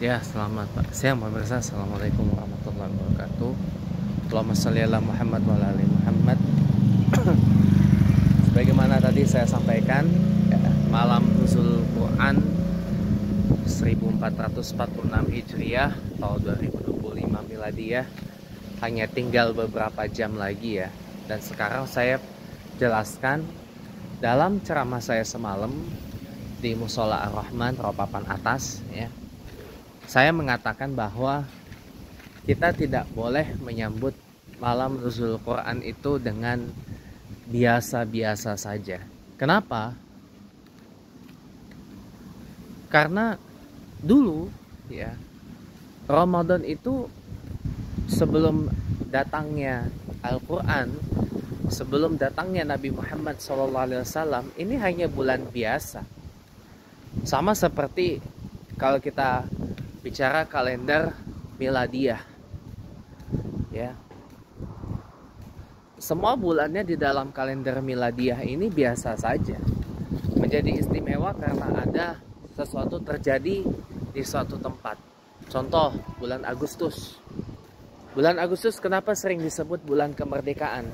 Ya, selamat Pak siang pemirsa. Assalamualaikum warahmatullahi wabarakatuh. Allahumma sholli ala Muhammad wa ala ali Muhammad. Sebagaimana tadi saya sampaikan, ya, malam nuzul Quran 1446 Hijriah tahun 2025 Miladiyah hanya tinggal beberapa jam lagi ya. Dan sekarang saya jelaskan dalam ceramah saya semalam di Musola Ar-Rahman Ropapan Atas ya. Saya mengatakan bahwa kita tidak boleh menyambut malam nuzul Quran itu dengan biasa-biasa saja. Kenapa? Karena dulu ya, Ramadan itu sebelum datangnya Al-Quran, sebelum datangnya Nabi Muhammad SAW, ini hanya bulan biasa. Sama seperti kalau kita bicara kalender miladiyah ya, semua bulannya di dalam kalender miladiyah ini biasa saja. Menjadi istimewa karena ada sesuatu terjadi di suatu tempat. Contoh bulan Agustus. Bulan Agustus kenapa sering disebut bulan kemerdekaan?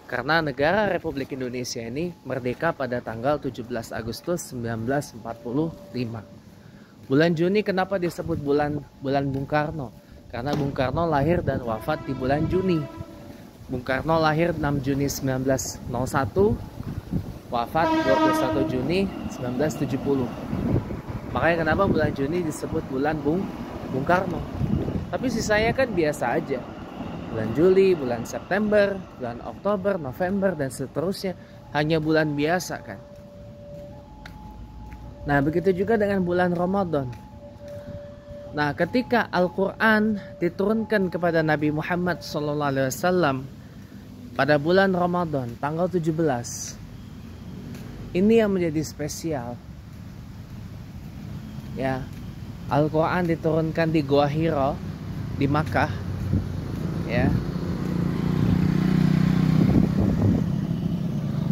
Karena negara Republik Indonesia ini merdeka pada tanggal 17 Agustus 1945. Bulan Juni kenapa disebut bulan Bung Karno? Karena Bung Karno lahir dan wafat di bulan Juni. Bung Karno lahir 6 Juni 1901, wafat 21 Juni 1970. Makanya kenapa bulan Juni disebut bulan Bung Karno. Tapi sisanya kan biasa aja. Bulan Juli, bulan September, bulan Oktober, November, dan seterusnya hanya bulan biasa kan. Nah, begitu juga dengan bulan Ramadan. Nah, ketika Al-Quran diturunkan kepada Nabi Muhammad SAW pada bulan Ramadan, tanggal 17, ini yang menjadi spesial. Ya, Al-Quran diturunkan di Gua Hira di Makkah. Ya,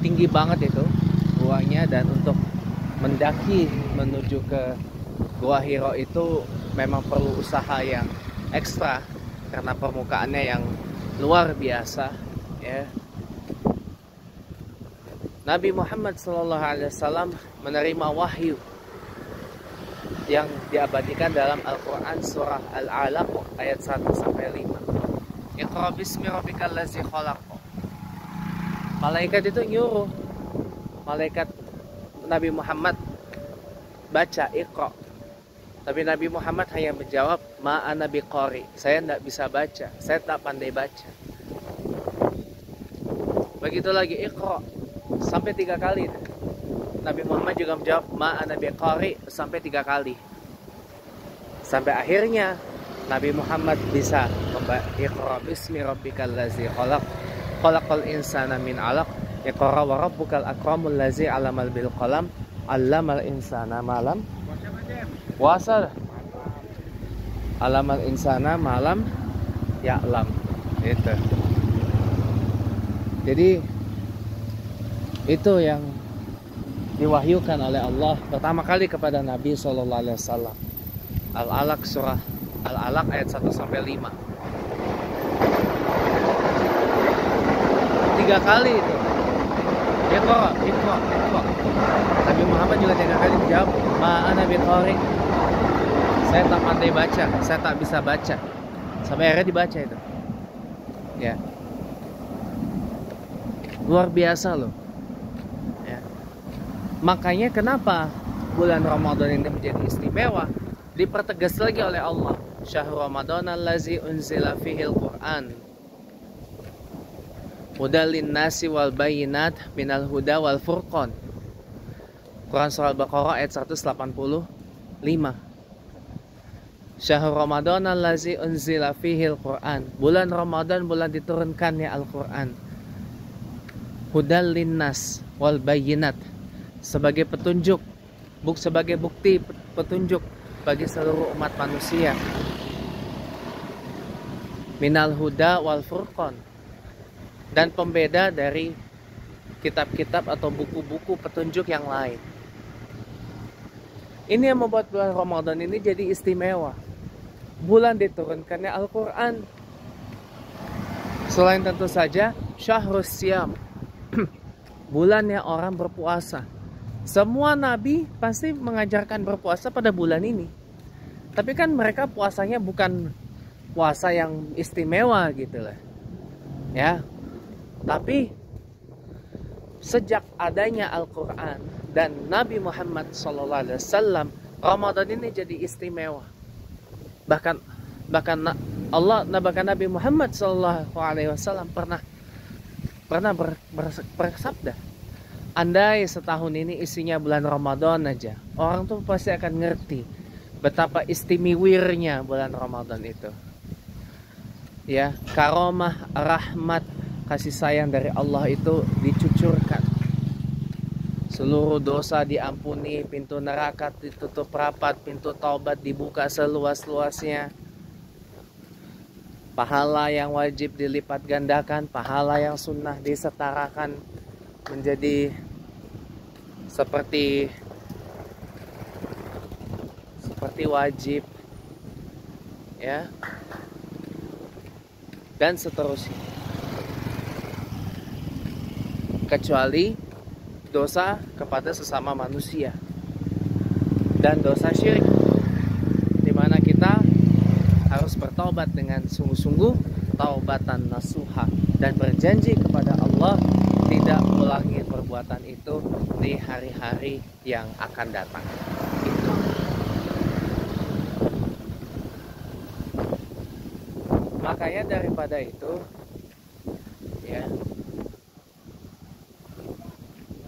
tinggi banget itu guanya, dan untuk mendaki menuju ke Gua Hira itu memang perlu usaha yang ekstra karena permukaannya yang luar biasa ya. Nabi Muhammad SAW menerima wahyu yang diabadikan dalam Al-Quran surah Al-Alaq ayat 1-5. Iqra bismi rabbikal ladzi khalaq. Malaikat itu nyuruh malaikat Nabi Muhammad baca Iqra. Tapi Nabi Muhammad hanya menjawab, ma'ana biqari. Saya tidak bisa baca, saya tak pandai baca. Begitu lagi Iqra, sampai 3 kali. Nabi Muhammad juga menjawab, ma'ana biqari, sampai 3 kali. Sampai akhirnya Nabi Muhammad bisa membaca Iqra bismi rabbikal ladzi khalaq, khalaqal insana min 'alaq. Iqra wa rabbukal akramul ladzi 'allamal bil qalam, 'allamal insana malam puasa. 'Allamal insana malam ya'lam. Itu. Jadi itu yang diwahyukan oleh Allah pertama kali kepada Nabi SAW. Al-Alaq surah Al-Alaq ayat 1-5. 3 kali itu. Iqra. Nabi Muhammad juga 3 kali menjawab, ma'ana biqari. Saya tak pandai baca, saya tak bisa baca. Sampai akhirnya dibaca itu. Ya. Luar biasa loh. Ya. Makanya kenapa bulan Ramadan ini menjadi istimewa? Dipertegas lagi oleh Allah. Syahrul Ramadan allazi unzila fihil Qur'an. Hudalin nasi wal bayinat minal huda wal furqan. Quran surah Al-Baqarah ayat 185. Syahrul Ramadan allazi unzila fihil Qur'an. Bulan Ramadan, bulan diturunkannya Al-Quran. Hudal linnas wal bayinat, sebagai petunjuk, sebagai bukti petunjuk bagi seluruh umat manusia. Minal huda wal furqan, dan pembeda dari kitab-kitab atau buku-buku petunjuk yang lain. Ini yang membuat bulan Ramadan ini jadi istimewa. Bulan diturunkannya Al-Quran. Selain tentu saja Syahrus Siyam, bulannya orang berpuasa. Semua nabi pasti mengajarkan berpuasa pada bulan ini. Tapi kan mereka puasanya bukan puasa yang istimewa gitu lah. Ya. Tapi sejak adanya Al-Quran dan Nabi Muhammad SAW, Ramadan ini jadi istimewa. Bahkan Nabi Muhammad SAW pernah bersabda, andai setahun ini isinya bulan Ramadan aja, orang tuh pasti akan ngerti betapa istimewanya bulan Ramadan itu. Ya, karomah, rahmat, kasih sayang dari Allah itu dicucurkan. Seluruh dosa diampuni, pintu neraka ditutup rapat, pintu taubat dibuka seluas-luasnya. Pahala yang wajib dilipat gandakan, pahala yang sunnah disetarakan menjadi seperti wajib, ya, dan seterusnya. Kecuali dosa kepada sesama manusia dan dosa syirik, di mana kita harus bertaubat dengan sungguh-sungguh, taubatan nasuha, dan berjanji kepada Allah tidak mengulangi perbuatan itu di hari-hari yang akan datang. Itu. Makanya daripada itu, ya,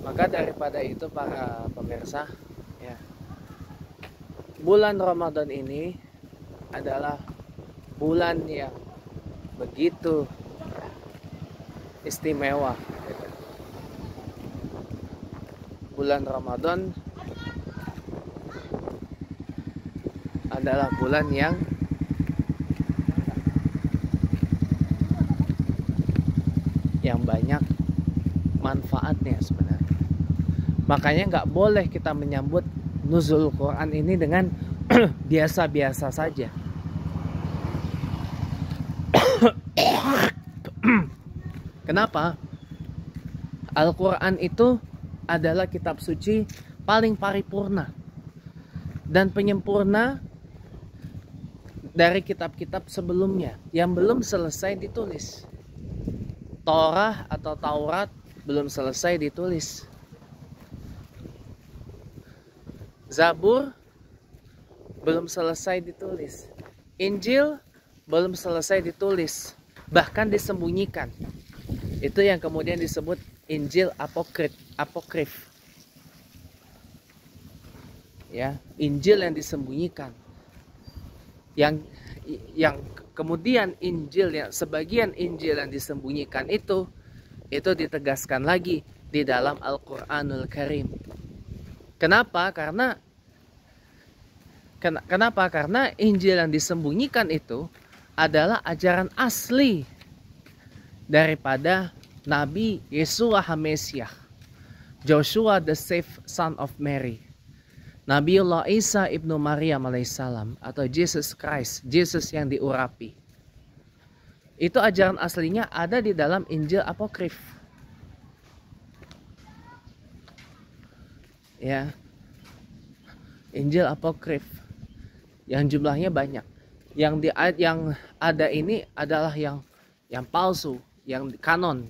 maka daripada itu para pemirsa, ya, bulan Ramadan ini adalah bulan yang begitu istimewa. Bulan Ramadan adalah bulan yang banyak manfaatnya sebenarnya. Makanya nggak boleh kita menyambut nuzul Quran ini dengan biasa-biasa saja. Kenapa? Al-Quran itu adalah kitab suci paling paripurna dan penyempurna dari kitab-kitab sebelumnya yang belum selesai ditulis. Torah atau Taurat belum selesai ditulis. Zabur belum selesai ditulis. Injil belum selesai ditulis, bahkan disembunyikan. Itu yang kemudian disebut Injil apokrif. Ya, Injil yang disembunyikan. Yang kemudian Injil yang sebagian Injil yang disembunyikan itu ditegaskan lagi di dalam Al-Qur'anul Karim. Kenapa? Karena Injil yang disembunyikan itu adalah ajaran asli daripada Nabi Yeshua HaMesiah, Joshua the safe son of Mary, Nabiullah Isa ibnu Maryam alaihissalam, atau Jesus Christ, Yesus yang diurapi. Itu ajaran aslinya ada di dalam Injil apokrif. Ya, Injil apokrif yang jumlahnya banyak. Yang ada ini adalah yang palsu, yang kanon,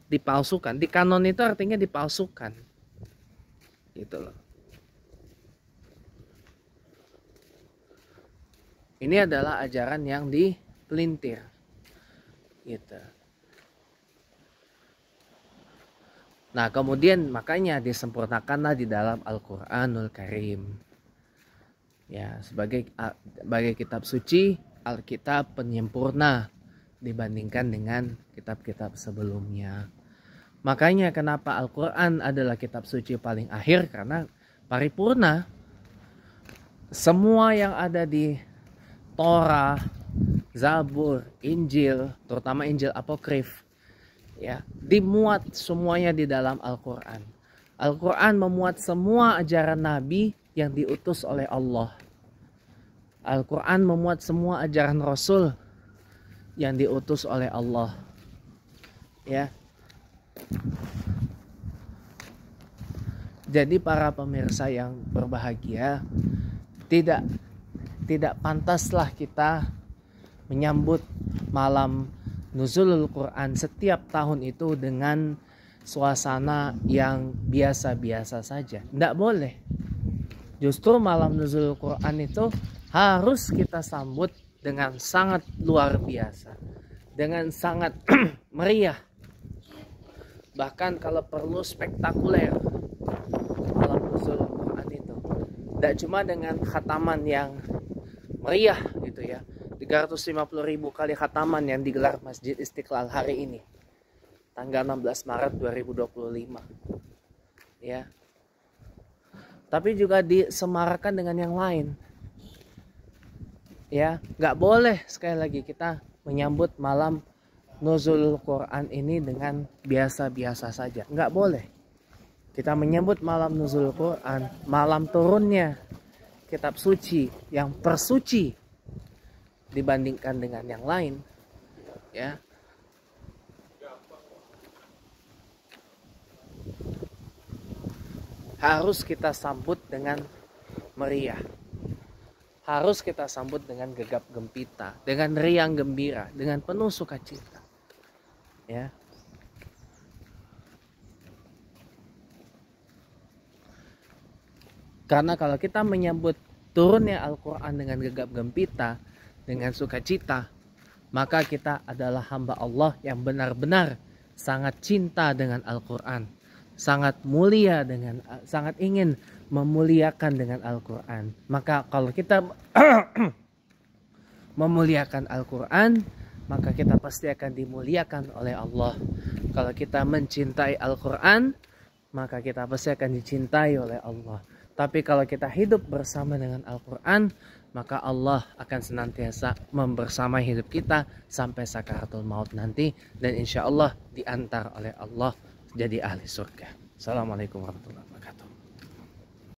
dipalsukan. Di kanon itu artinya dipalsukan. Gitu loh. Ini adalah ajaran yang dipelintir. Gitu. Nah, kemudian makanya disempurnakanlah di dalam Al-Qur'anul Karim. Ya, sebagai kitab suci, Alkitab penyempurna dibandingkan dengan kitab-kitab sebelumnya. Makanya kenapa Al-Qur'an adalah kitab suci paling akhir, karena paripurna. Semua yang ada di Torah, Zabur, Injil, terutama Injil apokrif, ya, dimuat semuanya di dalam Al-Quran. Al-Quran memuat semua ajaran Nabi yang diutus oleh Allah. Al-Quran memuat semua ajaran Rasul yang diutus oleh Allah. Ya. Jadi para pemirsa yang berbahagia, tidak pantaslah kita menyambut malam nuzulul Quran setiap tahun itu dengan suasana yang biasa-biasa saja. Tidak boleh. Justru malam nuzulul Quran itu harus kita sambut dengan sangat luar biasa, dengan sangat meriah. Bahkan kalau perlu spektakuler. Malam nuzulul Quran itu tidak cuma dengan khataman yang meriah gitu ya, 350.000 kali khataman yang digelar Masjid Istiqlal hari ini tanggal 16 Maret 2025 ya, tapi juga disemarakan dengan yang lain ya. Nggak boleh sekali lagi kita menyambut malam nuzulul Quran ini dengan biasa-biasa saja, nggak boleh. Kita menyambut malam nuzul Quran, malam turunnya kitab suci yang persuci dibandingkan dengan yang lain, ya. Harus kita sambut dengan meriah. Harus kita sambut dengan gegap gempita, dengan riang gembira, dengan penuh sukacita. Ya. Karena kalau kita menyambut turunnya Al-Quran dengan gegap gempita, dengan sukacita, maka kita adalah hamba Allah yang benar-benar sangat cinta dengan Al-Quran, sangat mulia dengan, sangat ingin memuliakan dengan Al-Quran. Maka kalau kita memuliakan Al-Quran, maka kita pasti akan dimuliakan oleh Allah. Kalau kita mencintai Al-Quran, maka kita pasti akan dicintai oleh Allah. Tapi kalau kita hidup bersama dengan Al-Quran, maka Allah akan senantiasa membersamai hidup kita sampai sakaratul maut nanti. Dan insya Allah diantar oleh Allah jadi ahli surga. Assalamualaikum warahmatullahi wabarakatuh.